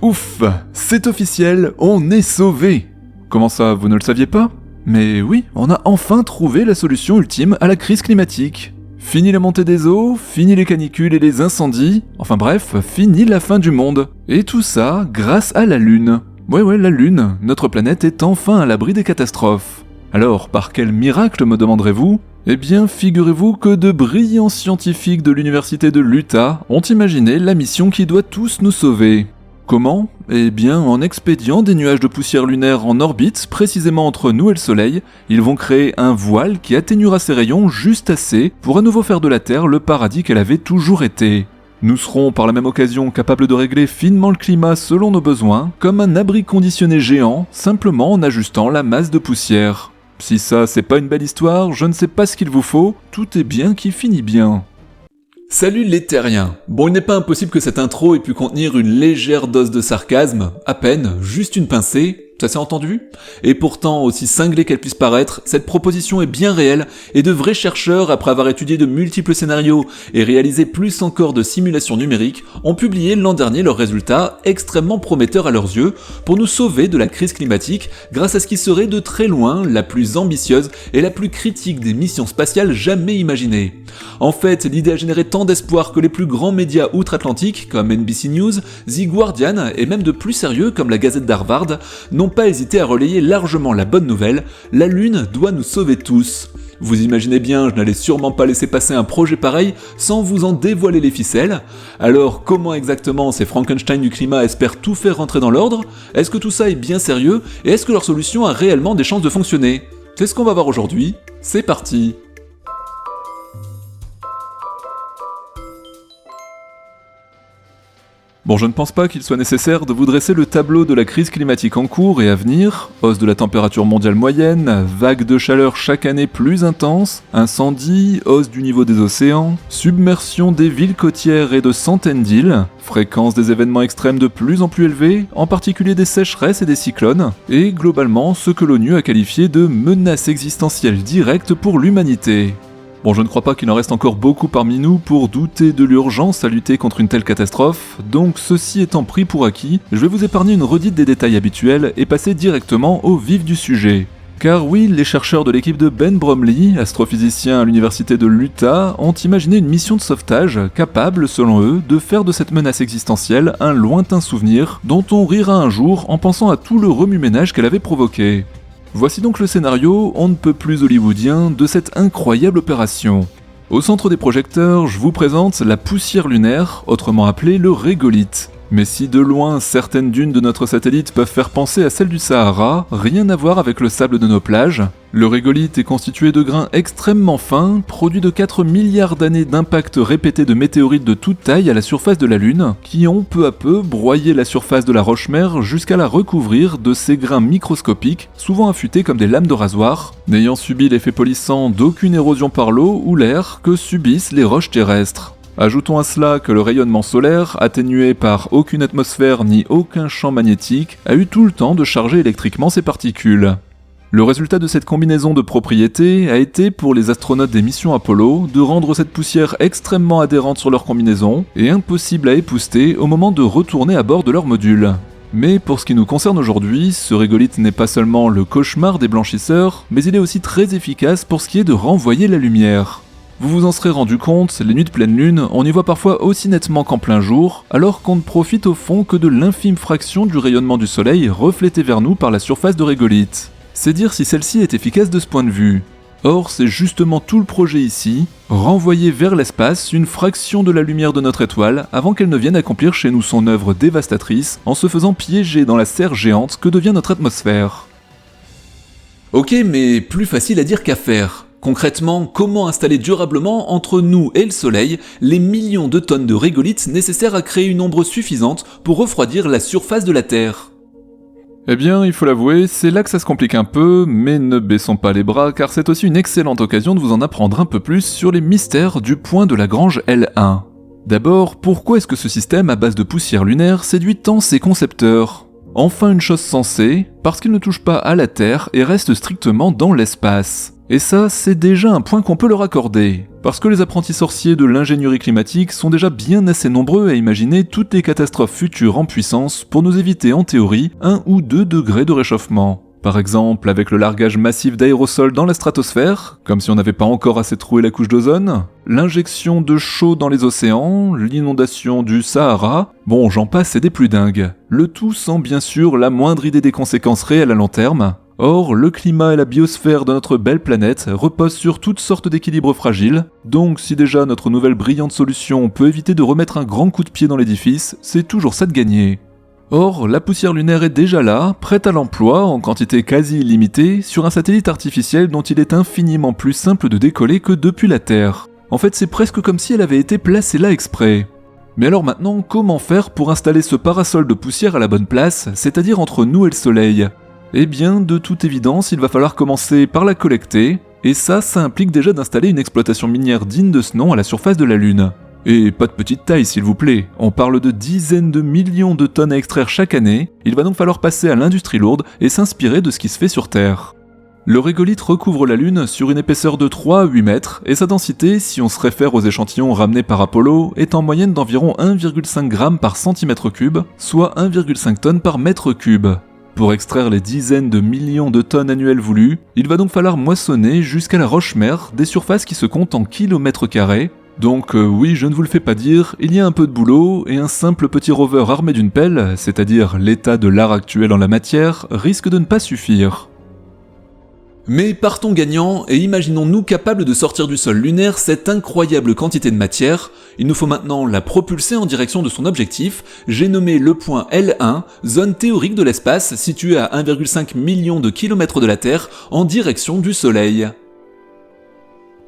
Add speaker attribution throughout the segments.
Speaker 1: Ouf, c'est officiel, on est sauvés. Comment ça, vous ne le saviez pas? Mais oui, on a enfin trouvé la solution ultime à la crise climatique. Fini la montée des eaux, fini les canicules et les incendies, enfin bref, fini la fin du monde. Et tout ça grâce à la Lune. Ouais, la Lune, notre planète est enfin à l'abri des catastrophes. Alors, par quel miracle me demanderez-vous? Eh bien, figurez-vous que de brillants scientifiques de l'université de l'Utah ont imaginé la mission qui doit tous nous sauver. Comment? Eh bien, en expédiant des nuages de poussière lunaire en orbite, précisément entre nous et le Soleil, ils vont créer un voile qui atténuera ses rayons juste assez pour à nouveau faire de la Terre le paradis qu'elle avait toujours été. Nous serons par la même occasion capables de régler finement le climat selon nos besoins, comme un abri conditionné géant, simplement en ajustant la masse de poussière. Si ça, c'est pas une belle histoire, je ne sais pas ce qu'il vous faut, tout est bien qui finit bien. Salut les terriens. Bon, il n'est pas impossible que cette intro ait pu contenir une légère dose de sarcasme, à peine, juste une pincée, ça s'est entendu? Et pourtant, aussi cinglée qu'elle puisse paraître, cette proposition est bien réelle, et de vrais chercheurs, après avoir étudié de multiples scénarios et réalisé plus encore de simulations numériques, ont publié l'an dernier leurs résultats, extrêmement prometteurs à leurs yeux, pour nous sauver de la crise climatique, grâce à ce qui serait de très loin la plus ambitieuse et la plus critique des missions spatiales jamais imaginées. En fait, l'idée a généré tant d'espoir que les plus grands médias outre-Atlantique, comme NBC News, The Guardian et même de plus sérieux comme la Gazette d'Harvard, n'ont pas hésité à relayer largement la bonne nouvelle, la Lune doit nous sauver tous. Vous imaginez bien, je n'allais sûrement pas laisser passer un projet pareil sans vous en dévoiler les ficelles. Alors comment exactement ces Frankenstein du climat espèrent tout faire rentrer dans l'ordre? Est-ce que tout ça est bien sérieux? Et est-ce que leur solution a réellement des chances de fonctionner? C'est ce qu'on va voir aujourd'hui, c'est parti. Bon, je ne pense pas qu'il soit nécessaire de vous dresser le tableau de la crise climatique en cours et à venir, hausse de la température mondiale moyenne, vagues de chaleur chaque année plus intenses, incendies, hausse du niveau des océans, submersion des villes côtières et de centaines d'îles, fréquence des événements extrêmes de plus en plus élevée, en particulier des sécheresses et des cyclones, et globalement ce que l'ONU a qualifié de menace existentielle directe pour l'humanité. Bon, je ne crois pas qu'il en reste encore beaucoup parmi nous pour douter de l'urgence à lutter contre une telle catastrophe, donc ceci étant pris pour acquis, je vais vous épargner une redite des détails habituels et passer directement au vif du sujet. Car oui, les chercheurs de l'équipe de Ben Bromley, astrophysicien à l'université de l'Utah, ont imaginé une mission de sauvetage capable, selon eux, de faire de cette menace existentielle un lointain souvenir dont on rira un jour en pensant à tout le remue-ménage qu'elle avait provoqué. Voici donc le scénario, on ne peut plus hollywoodien, de cette incroyable opération. Au centre des projecteurs, je vous présente la poussière lunaire, autrement appelée le régolithe. Mais si de loin certaines dunes de notre satellite peuvent faire penser à celles du Sahara, rien à voir avec le sable de nos plages. Le régolithe est constitué de grains extrêmement fins, produits de 4 milliards d'années d'impacts répétés de météorites de toute taille à la surface de la Lune, qui ont peu à peu broyé la surface de la roche-mère jusqu'à la recouvrir de ces grains microscopiques, souvent affûtés comme des lames de rasoir, n'ayant subi l'effet polissant d'aucune érosion par l'eau ou l'air que subissent les roches terrestres. Ajoutons à cela que le rayonnement solaire, atténué par aucune atmosphère ni aucun champ magnétique, a eu tout le temps de charger électriquement ces particules. Le résultat de cette combinaison de propriétés a été, pour les astronautes des missions Apollo, de rendre cette poussière extrêmement adhérente sur leur combinaison et impossible à épousseter au moment de retourner à bord de leur module. Mais pour ce qui nous concerne aujourd'hui, ce régolithe n'est pas seulement le cauchemar des blanchisseurs, mais il est aussi très efficace pour ce qui est de renvoyer la lumière. Vous vous en serez rendu compte, les nuits de pleine lune, on y voit parfois aussi nettement qu'en plein jour, alors qu'on ne profite au fond que de l'infime fraction du rayonnement du soleil reflété vers nous par la surface de régolithe. C'est dire si celle-ci est efficace de ce point de vue. Or, c'est justement tout le projet ici, renvoyer vers l'espace une fraction de la lumière de notre étoile avant qu'elle ne vienne accomplir chez nous son œuvre dévastatrice en se faisant piéger dans la serre géante que devient notre atmosphère. Ok, mais plus facile à dire qu'à faire. Concrètement, comment installer durablement entre nous et le soleil les millions de tonnes de régolithe nécessaires à créer une ombre suffisante pour refroidir la surface de la Terre? Eh bien, il faut l'avouer, c'est là que ça se complique un peu, mais ne baissons pas les bras car c'est aussi une excellente occasion de vous en apprendre un peu plus sur les mystères du point de Lagrange L1. D'abord, pourquoi est-ce que ce système à base de poussière lunaire séduit tant ses concepteurs? Enfin une chose sensée, parce qu'il ne touche pas à la Terre et reste strictement dans l'espace. Et ça, c'est déjà un point qu'on peut leur accorder, parce que les apprentis sorciers de l'ingénierie climatique sont déjà bien assez nombreux à imaginer toutes les catastrophes futures en puissance pour nous éviter en théorie 1 ou 2 degrés de réchauffement. Par exemple, avec le largage massif d'aérosols dans la stratosphère, comme si on n'avait pas encore assez troué la couche d'ozone, l'injection de chaux dans les océans, l'inondation du Sahara, bon j'en passe et des plus dingues. Le tout sans bien sûr la moindre idée des conséquences réelles à long terme. Or, le climat et la biosphère de notre belle planète reposent sur toutes sortes d'équilibres fragiles, donc si déjà notre nouvelle brillante solution peut éviter de remettre un grand coup de pied dans l'édifice, c'est toujours ça de gagner. Or, la poussière lunaire est déjà là, prête à l'emploi en quantité quasi illimitée, sur un satellite artificiel dont il est infiniment plus simple de décoller que depuis la Terre. En fait, c'est presque comme si elle avait été placée là exprès. Mais alors maintenant, comment faire pour installer ce parasol de poussière à la bonne place, c'est-à-dire entre nous et le Soleil ? Eh bien, de toute évidence, il va falloir commencer par la collecter, et ça implique déjà d'installer une exploitation minière digne de ce nom à la surface de la Lune. Et pas de petite taille s'il vous plaît, on parle de dizaines de millions de tonnes à extraire chaque année, il va donc falloir passer à l'industrie lourde et s'inspirer de ce qui se fait sur Terre. Le régolithe recouvre la Lune sur une épaisseur de 3 à 8 mètres, et sa densité, si on se réfère aux échantillons ramenés par Apollo, est en moyenne d'environ 1,5 g par centimètre cube, soit 1,5 tonnes par mètre cube. Pour extraire les dizaines de millions de tonnes annuelles voulues, il va donc falloir moissonner jusqu'à la roche-mère des surfaces qui se comptent en kilomètres carrés. Donc oui, je ne vous le fais pas dire, il y a un peu de boulot, et un simple petit rover armé d'une pelle, c'est-à-dire l'état de l'art actuel en la matière, risque de ne pas suffire. Mais partons gagnants et imaginons-nous capables de sortir du sol lunaire cette incroyable quantité de matière. Il nous faut maintenant la propulser en direction de son objectif. J'ai nommé le point L1, zone théorique de l'espace située à 1,5 million de kilomètres de la Terre en direction du Soleil.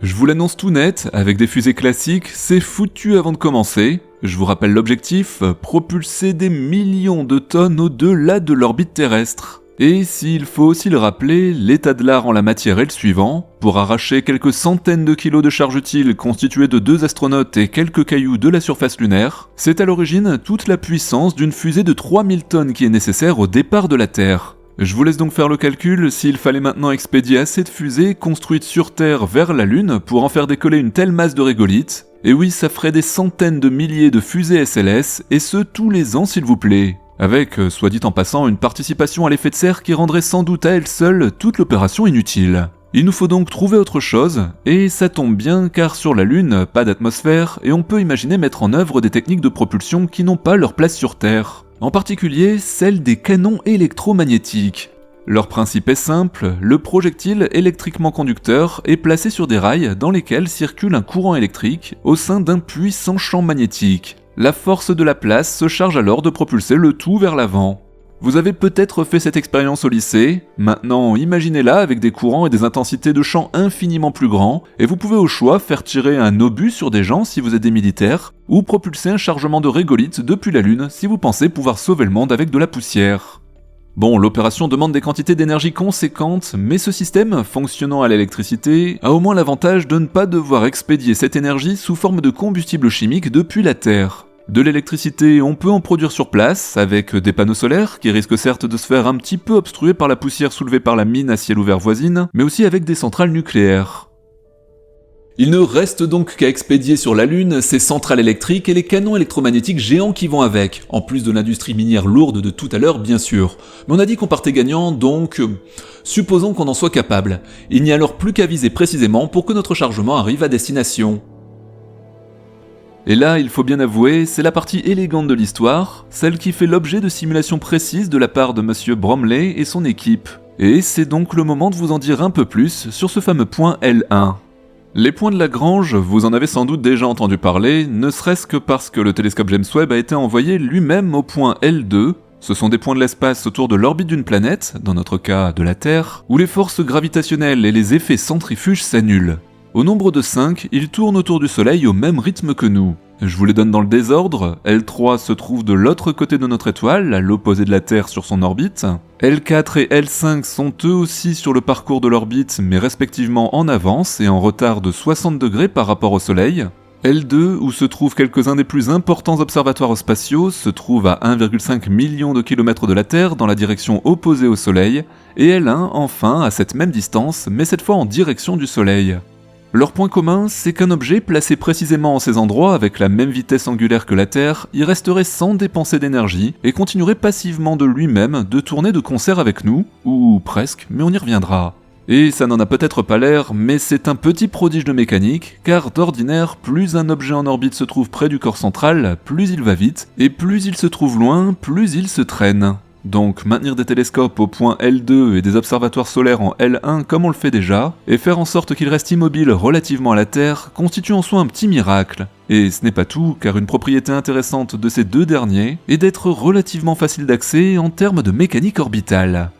Speaker 1: Je vous l'annonce tout net, avec des fusées classiques, c'est foutu avant de commencer. Je vous rappelle l'objectif, propulser des millions de tonnes au-delà de l'orbite terrestre. Et s'il faut aussi le rappeler, l'état de l'art en la matière est le suivant. Pour arracher quelques centaines de kilos de charge utile constituée de 2 astronautes et quelques cailloux de la surface lunaire, c'est à l'origine toute la puissance d'une fusée de 3000 tonnes qui est nécessaire au départ de la Terre. Je vous laisse donc faire le calcul s'il fallait maintenant expédier assez de fusées construites sur Terre vers la Lune pour en faire décoller une telle masse de régolithes. Et oui, ça ferait des centaines de milliers de fusées SLS, et ce tous les ans s'il vous plaît. Avec, soit dit en passant, une participation à l'effet de serre qui rendrait sans doute à elle seule toute l'opération inutile. Il nous faut donc trouver autre chose, et ça tombe bien car sur la Lune, pas d'atmosphère, et on peut imaginer mettre en œuvre des techniques de propulsion qui n'ont pas leur place sur Terre. En particulier, celle des canons électromagnétiques. Leur principe est simple, le projectile électriquement conducteur est placé sur des rails dans lesquels circule un courant électrique au sein d'un puissant champ magnétique. La force de la place se charge alors de propulser le tout vers l'avant. Vous avez peut-être fait cette expérience au lycée, maintenant imaginez-la avec des courants et des intensités de champ infiniment plus grands, et vous pouvez au choix faire tirer un obus sur des gens si vous êtes des militaires, ou propulser un chargement de régolithes depuis la Lune si vous pensez pouvoir sauver le monde avec de la poussière. Bon, l'opération demande des quantités d'énergie conséquentes, mais ce système, fonctionnant à l'électricité, a au moins l'avantage de ne pas devoir expédier cette énergie sous forme de combustible chimique depuis la Terre. De l'électricité, on peut en produire sur place, avec des panneaux solaires, qui risquent certes de se faire un petit peu obstruer par la poussière soulevée par la mine à ciel ouvert voisine, mais aussi avec des centrales nucléaires. Il ne reste donc qu'à expédier sur la Lune ces centrales électriques et les canons électromagnétiques géants qui vont avec, en plus de l'industrie minière lourde de tout à l'heure bien sûr. Mais on a dit qu'on partait gagnant, donc supposons qu'on en soit capable. Il n'y a alors plus qu'à viser précisément pour que notre chargement arrive à destination. Et là, il faut bien avouer, c'est la partie élégante de l'histoire, celle qui fait l'objet de simulations précises de la part de Monsieur Bromley et son équipe. Et c'est donc le moment de vous en dire un peu plus sur ce fameux point L1. Les points de Lagrange, vous en avez sans doute déjà entendu parler, ne serait-ce que parce que le télescope James Webb a été envoyé lui-même au point L2. Ce sont des points de l'espace autour de l'orbite d'une planète, dans notre cas de la Terre, où les forces gravitationnelles et les effets centrifuges s'annulent. Au nombre de 5, ils tournent autour du Soleil au même rythme que nous. Je vous les donne dans le désordre. L3 se trouve de l'autre côté de notre étoile, à l'opposé de la Terre sur son orbite. L4 et L5 sont eux aussi sur le parcours de l'orbite, mais respectivement en avance et en retard de 60 degrés par rapport au Soleil. L2, où se trouvent quelques-uns des plus importants observatoires spatiaux, se trouve à 1,5 million de kilomètres de la Terre dans la direction opposée au Soleil, et L1 enfin à cette même distance, mais cette fois en direction du Soleil. Leur point commun, c'est qu'un objet placé précisément en ces endroits avec la même vitesse angulaire que la Terre y resterait sans dépenser d'énergie et continuerait passivement de lui-même de tourner de concert avec nous, ou presque, mais on y reviendra. Et ça n'en a peut-être pas l'air, mais c'est un petit prodige de mécanique, car d'ordinaire, plus un objet en orbite se trouve près du corps central, plus il va vite, et plus il se trouve loin, plus il se traîne. Donc maintenir des télescopes au point L2 et des observatoires solaires en L1 comme on le fait déjà, et faire en sorte qu'ils restent immobiles relativement à la Terre, constitue en soi un petit miracle. Et ce n'est pas tout, car une propriété intéressante de ces deux derniers est d'être relativement facile d'accès en termes de mécanique orbitale.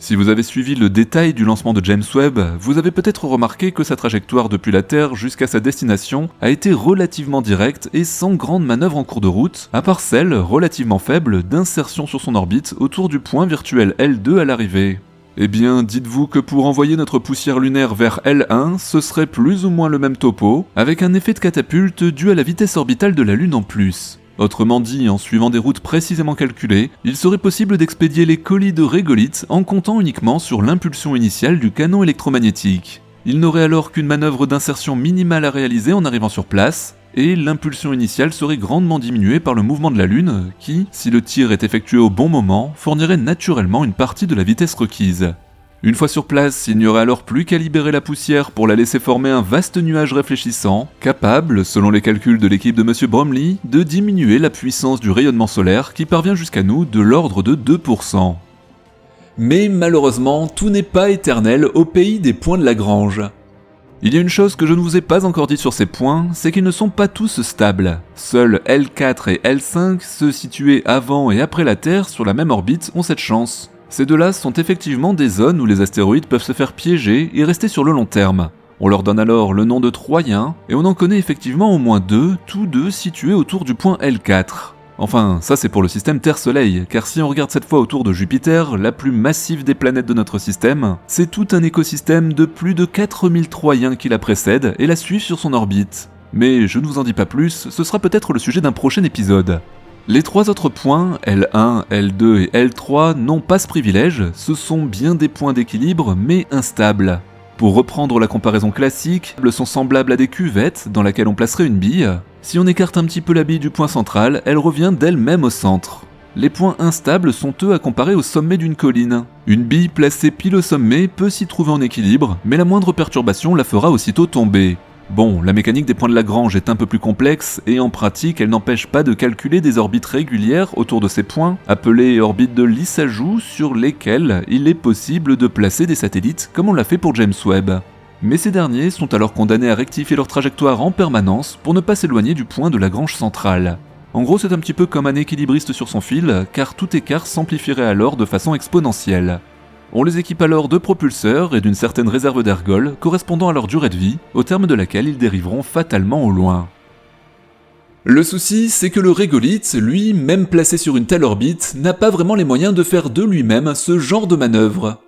Speaker 1: Si vous avez suivi le détail du lancement de James Webb, vous avez peut-être remarqué que sa trajectoire depuis la Terre jusqu'à sa destination a été relativement directe et sans grande manœuvre en cours de route, à part celle, relativement faible, d'insertion sur son orbite autour du point virtuel L2 à l'arrivée. Eh bien, dites-vous que pour envoyer notre poussière lunaire vers L1, ce serait plus ou moins le même topo, avec un effet de catapulte dû à la vitesse orbitale de la Lune en plus. Autrement dit, en suivant des routes précisément calculées, il serait possible d'expédier les colis de régolithes en comptant uniquement sur l'impulsion initiale du canon électromagnétique. Il n'aurait alors qu'une manœuvre d'insertion minimale à réaliser en arrivant sur place, et l'impulsion initiale serait grandement diminuée par le mouvement de la Lune, qui, si le tir est effectué au bon moment, fournirait naturellement une partie de la vitesse requise. Une fois sur place, il n'y aurait alors plus qu'à libérer la poussière pour la laisser former un vaste nuage réfléchissant, capable, selon les calculs de l'équipe de M. Bromley, de diminuer la puissance du rayonnement solaire qui parvient jusqu'à nous de l'ordre de 2%. Mais malheureusement, tout n'est pas éternel au pays des points de Lagrange. Il y a une chose que je ne vous ai pas encore dit sur ces points, c'est qu'ils ne sont pas tous stables. Seuls L4 et L5, ceux situés avant et après la Terre sur la même orbite, ont cette chance. Ces deux-là sont effectivement des zones où les astéroïdes peuvent se faire piéger et rester sur le long terme. On leur donne alors le nom de Troyens, et on en connaît effectivement au moins deux, tous deux situés autour du point L4. Enfin, ça c'est pour le système Terre-Soleil, car si on regarde cette fois autour de Jupiter, la plus massive des planètes de notre système, c'est tout un écosystème de plus de 4000 Troyens qui la précèdent et la suivent sur son orbite. Mais je ne vous en dis pas plus, ce sera peut-être le sujet d'un prochain épisode. Les trois autres points, L1, L2 et L3, n'ont pas ce privilège, ce sont bien des points d'équilibre, mais instables. Pour reprendre la comparaison classique, ils sont semblables à des cuvettes dans laquelle on placerait une bille. Si on écarte un petit peu la bille du point central, elle revient d'elle-même au centre. Les points instables sont eux à comparer au sommet d'une colline. Une bille placée pile au sommet peut s'y trouver en équilibre, mais la moindre perturbation la fera aussitôt tomber. Bon, la mécanique des points de Lagrange est un peu plus complexe, et en pratique, elle n'empêche pas de calculer des orbites régulières autour de ces points, appelées orbites de Lissajous, sur lesquelles il est possible de placer des satellites, comme on l'a fait pour James Webb. Mais ces derniers sont alors condamnés à rectifier leur trajectoire en permanence pour ne pas s'éloigner du point de Lagrange central. En gros, c'est un petit peu comme un équilibriste sur son fil, car tout écart s'amplifierait alors de façon exponentielle. On les équipe alors de propulseurs et d'une certaine réserve d'ergols correspondant à leur durée de vie, au terme de laquelle ils dériveront fatalement au loin. Le souci, c'est que le régolithe, lui, même placé sur une telle orbite, n'a pas vraiment les moyens de faire de lui-même ce genre de manœuvre.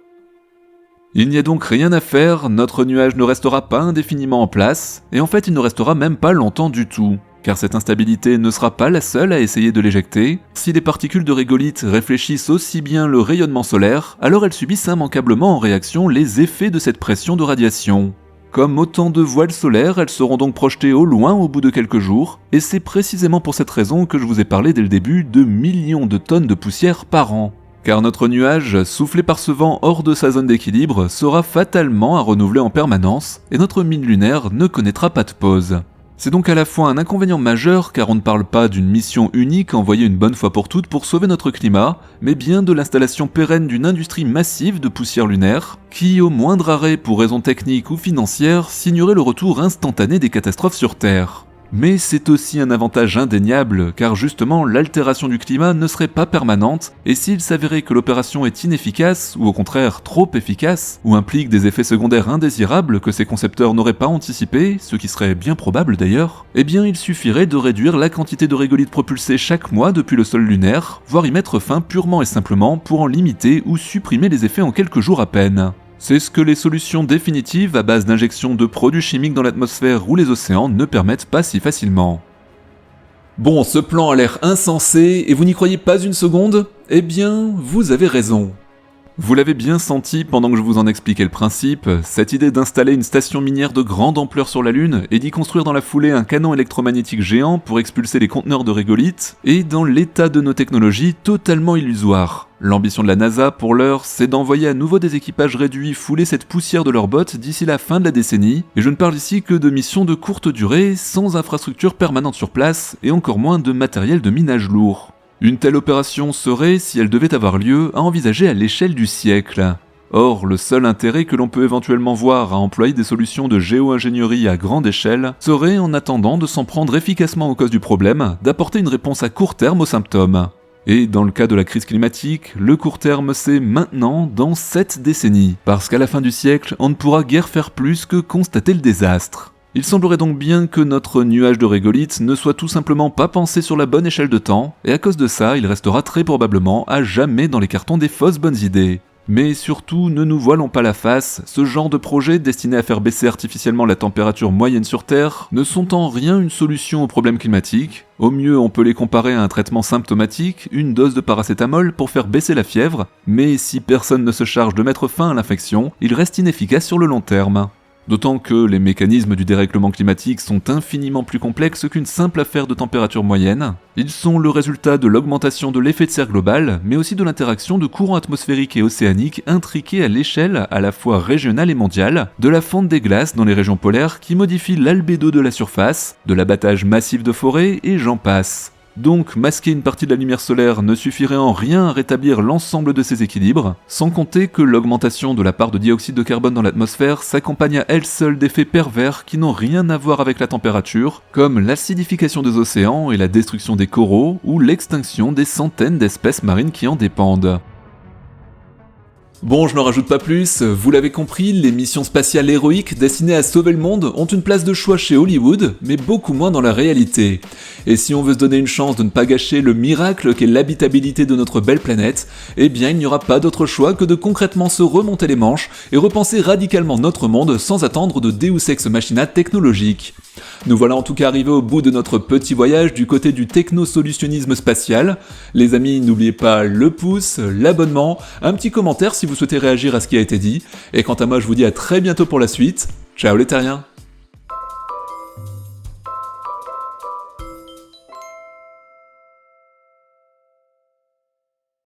Speaker 1: Il n'y a donc rien à faire, notre nuage ne restera pas indéfiniment en place, et en fait il ne restera même pas longtemps du tout. Car cette instabilité ne sera pas la seule à essayer de l'éjecter. Si les particules de régolithe réfléchissent aussi bien le rayonnement solaire, alors elles subissent immanquablement en réaction les effets de cette pression de radiation. Comme autant de voiles solaires, elles seront donc projetées au loin au bout de quelques jours, et c'est précisément pour cette raison que je vous ai parlé dès le début de millions de tonnes de poussière par an. Car notre nuage, soufflé par ce vent hors de sa zone d'équilibre, sera fatalement à renouveler en permanence, et notre mine lunaire ne connaîtra pas de pause. C'est donc à la fois un inconvénient majeur car on ne parle pas d'une mission unique envoyée une bonne fois pour toutes pour sauver notre climat, mais bien de l'installation pérenne d'une industrie massive de poussière lunaire, qui, au moindre arrêt pour raisons techniques ou financières, signerait le retour instantané des catastrophes sur Terre. Mais c'est aussi un avantage indéniable, car justement l'altération du climat ne serait pas permanente, et s'il s'avérait que l'opération est inefficace, ou au contraire trop efficace, ou implique des effets secondaires indésirables que ses concepteurs n'auraient pas anticipés, ce qui serait bien probable d'ailleurs, eh bien il suffirait de réduire la quantité de régolithes propulsés chaque mois depuis le sol lunaire, voire y mettre fin purement et simplement pour en limiter ou supprimer les effets en quelques jours à peine. C'est ce que les solutions définitives à base d'injection de produits chimiques dans l'atmosphère ou les océans ne permettent pas si facilement. Bon, ce plan a l'air insensé et vous n'y croyez pas une seconde ? Eh bien, vous avez raison. Vous l'avez bien senti pendant que je vous en expliquais le principe, cette idée d'installer une station minière de grande ampleur sur la Lune et d'y construire dans la foulée un canon électromagnétique géant pour expulser les conteneurs de régolithes est dans l'état de nos technologies totalement illusoire. L'ambition de la NASA pour l'heure, c'est d'envoyer à nouveau des équipages réduits fouler cette poussière de leurs bottes d'ici la fin de la décennie, et je ne parle ici que de missions de courte durée, sans infrastructure permanente sur place, et encore moins de matériel de minage lourd. Une telle opération serait, si elle devait avoir lieu, à envisager à l'échelle du siècle. Or, le seul intérêt que l'on peut éventuellement voir à employer des solutions de géo-ingénierie à grande échelle serait, en attendant de s'en prendre efficacement aux causes du problème, d'apporter une réponse à court terme aux symptômes. Et dans le cas de la crise climatique, le court terme c'est maintenant, dans 7 décennies, parce qu'à la fin du siècle, on ne pourra guère faire plus que constater le désastre. Il semblerait donc bien que notre nuage de régolithes ne soit tout simplement pas pensé sur la bonne échelle de temps, et à cause de ça, il restera très probablement à jamais dans les cartons des fausses bonnes idées. Mais surtout, ne nous voilons pas la face, ce genre de projets destinés à faire baisser artificiellement la température moyenne sur Terre ne sont en rien une solution aux problèmes climatiques. Au mieux, on peut les comparer à un traitement symptomatique, une dose de paracétamol pour faire baisser la fièvre, mais si personne ne se charge de mettre fin à l'infection, il reste inefficace sur le long terme. D'autant que les mécanismes du dérèglement climatique sont infiniment plus complexes qu'une simple affaire de température moyenne. Ils sont le résultat de l'augmentation de l'effet de serre global, mais aussi de l'interaction de courants atmosphériques et océaniques intriqués à l'échelle à la fois régionale et mondiale, de la fonte des glaces dans les régions polaires qui modifie l'albédo de la surface, de l'abattage massif de forêts et j'en passe. Donc, masquer une partie de la lumière solaire ne suffirait en rien à rétablir l'ensemble de ces équilibres, sans compter que l'augmentation de la part de dioxyde de carbone dans l'atmosphère s'accompagne à elle seule d'effets pervers qui n'ont rien à voir avec la température, comme l'acidification des océans et la destruction des coraux, ou l'extinction des centaines d'espèces marines qui en dépendent. Bon, je n'en rajoute pas plus, vous l'avez compris, les missions spatiales héroïques destinées à sauver le monde ont une place de choix chez Hollywood, mais beaucoup moins dans la réalité. Et si on veut se donner une chance de ne pas gâcher le miracle qu'est l'habitabilité de notre belle planète, eh bien il n'y aura pas d'autre choix que de concrètement se remonter les manches et repenser radicalement notre monde sans attendre de Deus Ex Machina technologique. Nous voilà en tout cas arrivés au bout de notre petit voyage du côté du technosolutionnisme spatial. Les amis, n'oubliez pas le pouce, l'abonnement, un petit commentaire si vous souhaitez réagir à ce qui a été dit. Et quant à moi, je vous dis à très bientôt pour la suite. Ciao les terriens!